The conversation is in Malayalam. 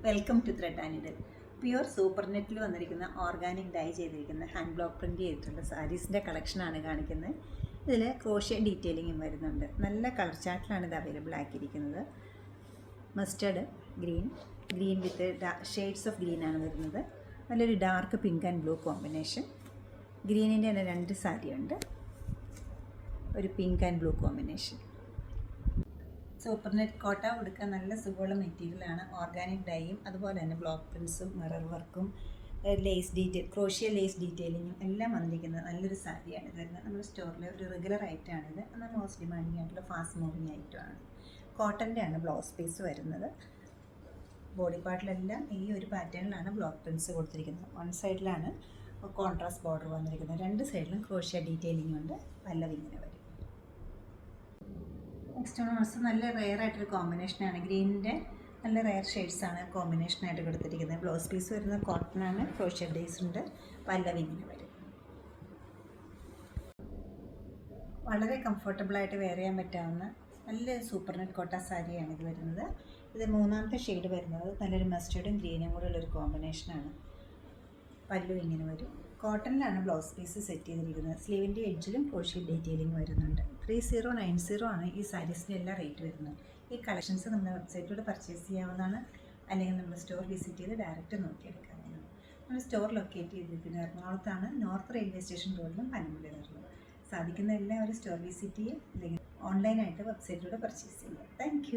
Welcome to thread and needle. Pure super നെറ്റിൽ വന്നിരിക്കുന്ന ഓർഗാനിക് ഡൈ ചെയ്തിരിക്കുന്ന ഹാൻഡ് ബ്ലോക്ക് പ്രിൻറ്റ് ചെയ്തിട്ടുള്ള സാരീസിൻ്റെ കളക്ഷനാണ് കാണിക്കുന്നത്. ഇതിൽ ക്രോഷ്യ ഡീറ്റെയിലിങ്ങും വരുന്നുണ്ട്. നല്ല കളർ ചാർട്ടിലാണ് ഇത് അവൈലബിൾ ആക്കിയിരിക്കുന്നത്. Mustard green with shades of ഗ്രീനാണ് വരുന്നത്. നല്ലൊരു dark pink and blue combination. ഗ്രീനിൻ്റെ തന്നെ 2 സാരിയുണ്ട്. ഒരു pink and blue combination. Super net കോട്ട കൊടുക്കാൻ നല്ല സുഖമുള്ള മെറ്റീരിയലാണ്. ഓർഗാനിക് ഡൈയും അതുപോലെ തന്നെ ബ്ലോക്ക് പ്രിൻസും മിറർ വർക്കും ലേസ് ക്രോഷ്യ ലേസ് ഡീറ്റെയിലിങ്ങും എല്ലാം വന്നിരിക്കുന്നത് നല്ലൊരു സാരിയാണ് ഇത് വരുന്നത്. നമ്മുടെ സ്റ്റോറിലെ ഒരു റെഗുലർ ഐറ്റമാണിത്. എന്നാൽ മോസ്റ്റ് ഡിമാൻഡിങ് ആയിട്ടുള്ള ഫാസ്റ്റ് മൂവിങ് ഐറ്റമാണ്. കോട്ടൻ്റെ ആണ് ബ്ലൗസ് പീസ് വരുന്നത്. ബോഡി പാർട്ടിലെല്ലാം ഈ ഒരു പാറ്റേണിലാണ് ബ്ലോക്ക് പ്രിൻസ് കൊടുത്തിരിക്കുന്നത്. വൺ സൈഡിലാണ് കോൺട്രാസ്റ്റ് ബോർഡർ വന്നിരിക്കുന്നത്. 2 സൈഡിലും ക്രോഷ്യ ഡീറ്റെയിലിംഗ് ഉണ്ട്. പല്ലവി ഇങ്ങനെ വരും. നെക്സ്റ്റ് ഓൾസോ നല്ല റെയർ ആയിട്ടൊരു കോമ്പിനേഷനാണ്. ഗ്രീനിൻ്റെ നല്ല റെയർ ഷെയ്ഡ്സാണ് കോമ്പിനേഷനായിട്ട് കൊടുത്തിരിക്കുന്നത്. ബ്ലൗസ് പീസ് വരുന്നത് കോട്ടനാണ്. ക്രോഷ്യ ഡേയ്സ് ഉണ്ട്. പല്ലവി ഇങ്ങനെ വരും. വളരെ കംഫർട്ടബിളായിട്ട് വെയർ ചെയ്യാൻ പറ്റാവുന്ന നല്ല സൂപ്പർ നെറ്റ് കോട്ട സാരിയാണ് ഇത് വരുന്നത്. ഇത് 3ാമത്തെ ഷെയ്ഡ് വരുന്നത് നല്ലൊരു മസ്റ്റേർഡും ഗ്രീനും കൂടെ ഉള്ളൊരു കോമ്പിനേഷനാണ്. പല്ലു ഇങ്ങനെ വരും. കോട്ടണിലാണ് ബ്ലൗസ് പീസ് സെറ്റ് ചെയ്തിരിക്കുന്നത്. സ്ലീവിൻ്റെ എഡ്ജിലും ക്രോഷ്യ ഡീറ്റെയിലിംഗ് വരുന്നുണ്ട്. 3090 ആണ് ഈ സാരീസിൻ്റെ എല്ലാ റേറ്റ് വരുന്നത്. ഈ കളക്ഷൻസ് നമ്മുടെ വെബ്സൈറ്റിലൂടെ പർച്ചേസ് ചെയ്യാവുന്നതാണ്. അല്ലെങ്കിൽ നമ്മുടെ സ്റ്റോർ വിസിറ്റ് ചെയ്ത് ഡയറക്റ്റ് നോക്കിയെടുക്കാവുന്നതാണ്. നമ്മുടെ സ്റ്റോർ ലൊക്കേറ്റ് ചെയ്തിരിക്കുന്നത് എറണാകുളത്താണ്. നോർത്ത് റെയിൽവേ സ്റ്റേഷൻ റോഡിലും പനമ്പള്ളി വരുന്നത്. സാധിക്കുന്ന എല്ലാവരും സ്റ്റോർ വിസിറ്റ് ചെയ്യുക അല്ലെങ്കിൽ ഓൺലൈനായിട്ട് വെബ്സൈറ്റിലൂടെ പർച്ചേസ് ചെയ്യുക. താങ്ക്